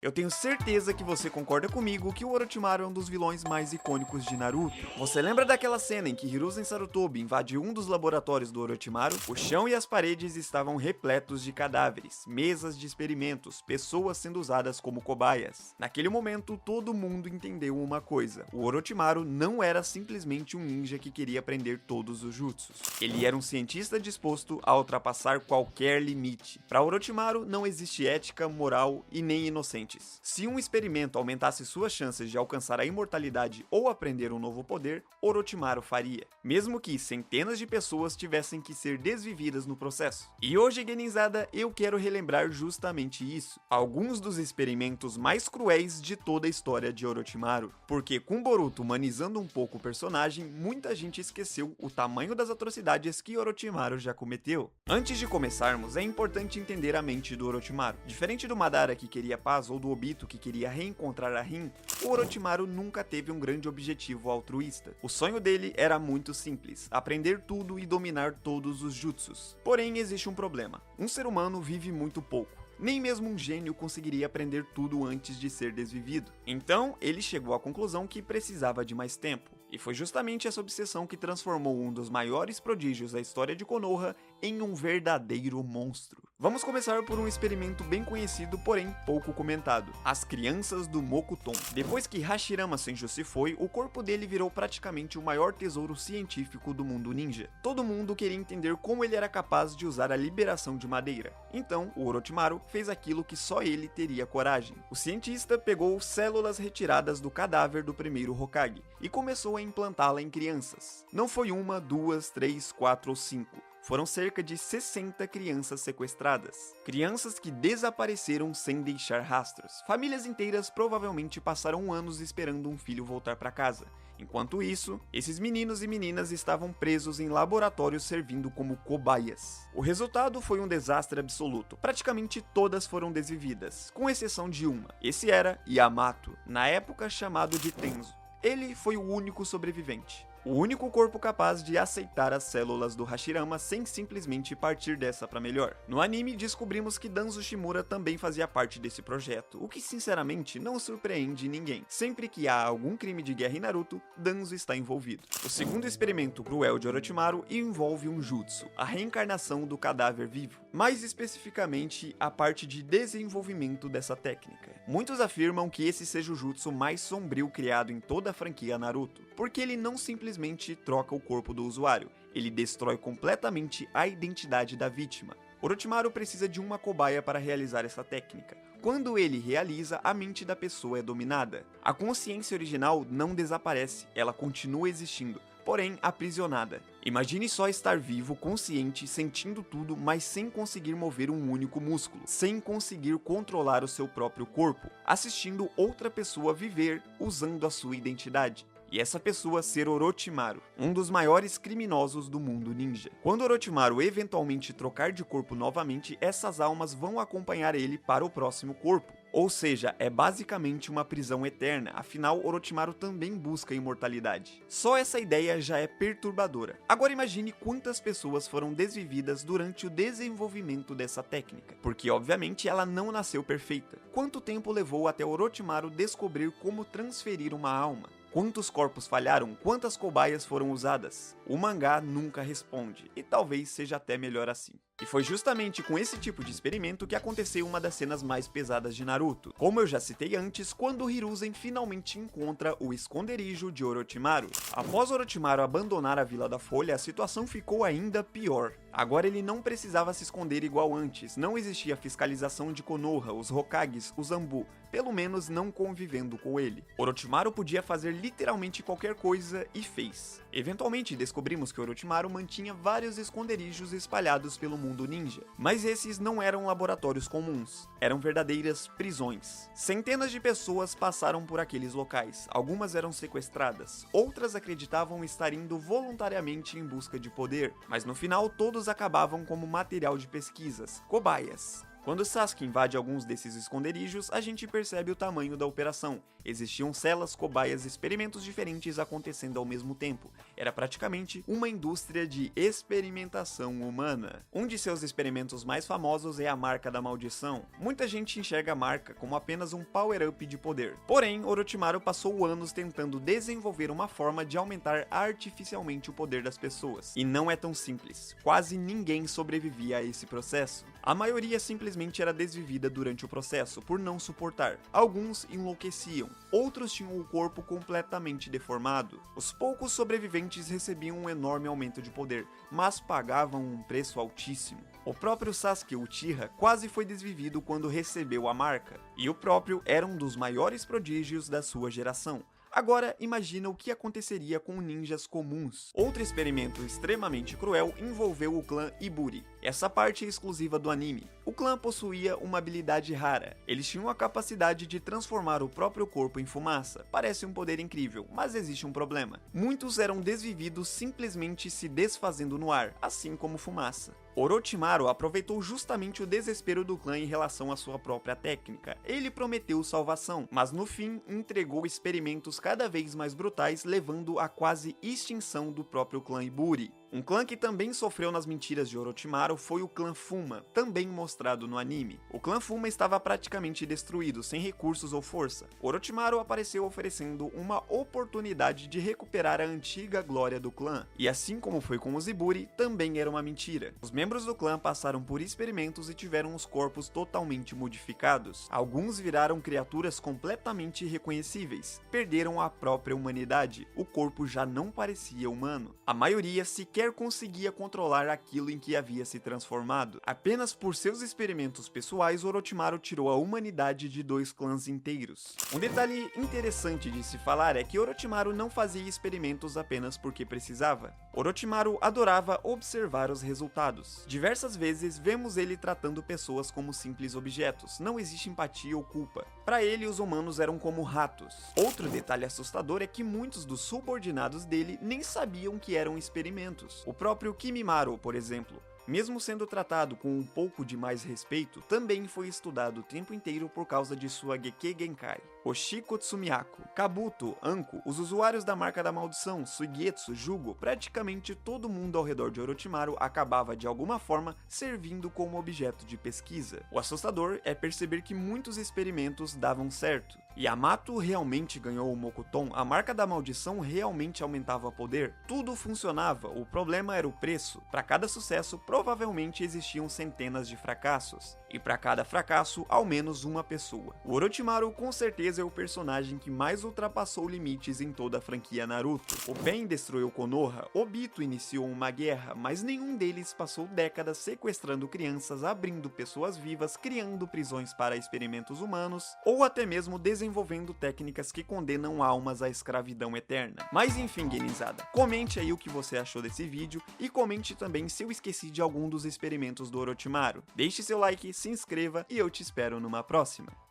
Eu tenho certeza que você concorda comigo que o Orochimaru é um dos vilões mais icônicos de Naruto. Você lembra daquela cena em que Hiruzen Sarutobi invade um dos laboratórios do Orochimaru? O chão e as paredes estavam repletos de cadáveres, mesas de experimentos, pessoas sendo usadas como cobaias. Naquele momento, todo mundo entendeu uma coisa: o Orochimaru não era simplesmente um ninja que queria aprender todos os jutsus. Ele era um cientista disposto a ultrapassar qualquer limite. Para Orochimaru, não existe ética, moral e nem inocentes. Se um experimento aumentasse suas chances de alcançar a imortalidade ou aprender um novo poder, Orochimaru faria, mesmo que centenas de pessoas tivessem que ser desvividas no processo. E hoje, Genizada, eu quero relembrar justamente isso, alguns dos experimentos mais cruéis de toda a história de Orochimaru, porque com Boruto humanizando um pouco o personagem, muita gente esqueceu o tamanho das atrocidades que Orochimaru já cometeu. Antes de começarmos, é importante entender a mente do Orochimaru. Diferente do Madara que queria paz ou do Obito que queria reencontrar a Rin, o Orochimaru nunca teve um grande objetivo altruísta. O sonho dele era muito simples: aprender tudo e dominar todos os jutsus. Porém, existe um problema: um ser humano vive muito pouco. Nem mesmo um gênio conseguiria aprender tudo antes de ser desvivido. Então, ele chegou à conclusão que precisava de mais tempo. E foi justamente essa obsessão que transformou um dos maiores prodígios da história de Konoha em um verdadeiro monstro. Vamos começar por um experimento bem conhecido, porém pouco comentado: as crianças do Mokuton. Depois que Hashirama Senju se foi, o corpo dele virou praticamente o maior tesouro científico do mundo ninja. Todo mundo queria entender como ele era capaz de usar a liberação de madeira. Então, o Orochimaru fez aquilo que só ele teria coragem. O cientista pegou células retiradas do cadáver do primeiro Hokage e começou a implantá-la em crianças. Não foi uma, duas, três, quatro ou cinco. Foram cerca de 60 crianças sequestradas. Crianças que desapareceram sem deixar rastros. Famílias inteiras provavelmente passaram anos esperando um filho voltar para casa. Enquanto isso, esses meninos e meninas estavam presos em laboratórios servindo como cobaias. O resultado foi um desastre absoluto. Praticamente todas foram desvividas, com exceção de uma. Esse era Yamato, na época chamado de Tenzo. Ele foi o único sobrevivente. O único corpo capaz de aceitar as células do Hashirama sem simplesmente partir dessa para melhor. No anime, descobrimos que Danzo Shimura também fazia parte desse projeto, o que sinceramente não surpreende ninguém. Sempre que há algum crime de guerra em Naruto, Danzo está envolvido. O segundo experimento cruel de Orochimaru envolve um jutsu, a reencarnação do cadáver vivo. Mais especificamente, a parte de desenvolvimento dessa técnica. Muitos afirmam que esse seja o jutsu mais sombrio criado em toda a franquia Naruto, porque ele não simplesmente troca o corpo do usuário, ele destrói completamente a identidade da vítima. Orochimaru precisa de uma cobaia para realizar essa técnica. Quando ele realiza, a mente da pessoa é dominada. A consciência original não desaparece, ela continua existindo, porém aprisionada. Imagine só estar vivo, consciente, sentindo tudo, mas sem conseguir mover um único músculo, sem conseguir controlar o seu próprio corpo, assistindo outra pessoa viver usando a sua identidade. E essa pessoa ser Orochimaru, um dos maiores criminosos do mundo ninja. Quando Orochimaru eventualmente trocar de corpo novamente, essas almas vão acompanhar ele para o próximo corpo. Ou seja, é basicamente uma prisão eterna, afinal Orochimaru também busca a imortalidade. Só essa ideia já é perturbadora. Agora imagine quantas pessoas foram desvividas durante o desenvolvimento dessa técnica, porque obviamente ela não nasceu perfeita. Quanto tempo levou até Orochimaru descobrir como transferir uma alma? Quantos corpos falharam? Quantas cobaias foram usadas? O mangá nunca responde, e talvez seja até melhor assim. E foi justamente com esse tipo de experimento que aconteceu uma das cenas mais pesadas de Naruto. Como eu já citei antes, quando Hiruzen finalmente encontra o esconderijo de Orochimaru. Após Orochimaru abandonar a Vila da Folha, a situação ficou ainda pior. Agora ele não precisava se esconder igual antes, não existia fiscalização de Konoha, os Hokages, o Zanbu, pelo menos não convivendo com ele. Orochimaru podia fazer literalmente qualquer coisa e fez. Eventualmente descobrimos que Orochimaru mantinha vários esconderijos espalhados pelo mundo ninja, mas esses não eram laboratórios comuns, eram verdadeiras prisões. Centenas de pessoas passaram por aqueles locais, algumas eram sequestradas, outras acreditavam estar indo voluntariamente em busca de poder, mas no final todos acabavam como material de pesquisas, cobaias. Quando Sasuke invade alguns desses esconderijos, a gente percebe o tamanho da operação. Existiam celas, cobaias, experimentos diferentes acontecendo ao mesmo tempo. Era praticamente uma indústria de experimentação humana. Um de seus experimentos mais famosos é a Marca da Maldição. Muita gente enxerga a marca como apenas um power-up de poder. Porém, Orochimaru passou anos tentando desenvolver uma forma de aumentar artificialmente o poder das pessoas. E não é tão simples. Quase ninguém sobrevivia a esse processo. A maioria simplesmente era desvivida durante o processo, por não suportar. Alguns enlouqueciam, outros tinham o corpo completamente deformado. Os poucos sobreviventes recebiam um enorme aumento de poder, mas pagavam um preço altíssimo. O próprio Sasuke Uchiha quase foi desvivido quando recebeu a marca, e o próprio era um dos maiores prodígios da sua geração. Agora, imagina o que aconteceria com ninjas comuns. Outro experimento extremamente cruel envolveu o clã Iburi. Essa parte é exclusiva do anime. O clã possuía uma habilidade rara. Eles tinham a capacidade de transformar o próprio corpo em fumaça. Parece um poder incrível, mas existe um problema. Muitos eram desvividos simplesmente se desfazendo no ar, assim como fumaça. Orochimaru aproveitou justamente o desespero do clã em relação à sua própria técnica. Ele prometeu salvação, mas no fim entregou experimentos cada vez mais brutais, levando à quase extinção do próprio clã Iburi. Um clã que também sofreu nas mentiras de Orochimaru foi o clã Fuma, também mostrado no anime. O clã Fuma estava praticamente destruído, sem recursos ou força. Orochimaru apareceu oferecendo uma oportunidade de recuperar a antiga glória do clã, e assim como foi com os Iburi, também era uma mentira. Os membros do clã passaram por experimentos e tiveram os corpos totalmente modificados. Alguns viraram criaturas completamente irreconhecíveis, perderam a própria humanidade, o corpo já não parecia humano. A maioria sequer conseguia controlar aquilo em que havia se transformado. Apenas por seus experimentos pessoais, Orochimaru tirou a humanidade de 2 clãs inteiros. Um detalhe interessante de se falar é que Orochimaru não fazia experimentos apenas porque precisava. Orochimaru adorava observar os resultados. Diversas vezes vemos ele tratando pessoas como simples objetos, não existe empatia ou culpa. Para ele, os humanos eram como ratos. Outro detalhe assustador é que muitos dos subordinados dele nem sabiam que eram experimentos. O próprio Kimimaro, por exemplo, mesmo sendo tratado com um pouco de mais respeito, também foi estudado o tempo inteiro por causa de sua Gekkei Genkai. Oshiko Tsumiyaku, Kabuto, Anko, os usuários da Marca da Maldição, Suigetsu, Jugo, praticamente todo mundo ao redor de Orochimaru acabava de alguma forma servindo como objeto de pesquisa. O assustador é perceber que muitos experimentos davam certo. Yamato realmente ganhou o Mokuton, a Marca da Maldição realmente aumentava o poder, tudo funcionava, o problema era o preço. Para cada sucesso, provavelmente existiam centenas de fracassos, e para cada fracasso, ao menos uma pessoa. O Orochimaru com certeza é o personagem que mais ultrapassou limites em toda a franquia Naruto. O Ben destruiu Konoha, Obito iniciou uma guerra, mas nenhum deles passou décadas sequestrando crianças, abrindo pessoas vivas, criando prisões para experimentos humanos, ou até mesmo desenvolvendo técnicas que condenam almas à escravidão eterna. Mas enfim, guinizada, comente aí o que você achou desse vídeo e comente também se eu esqueci de algum dos experimentos do Orochimaru. Deixe seu like, se inscreva e eu te espero numa próxima.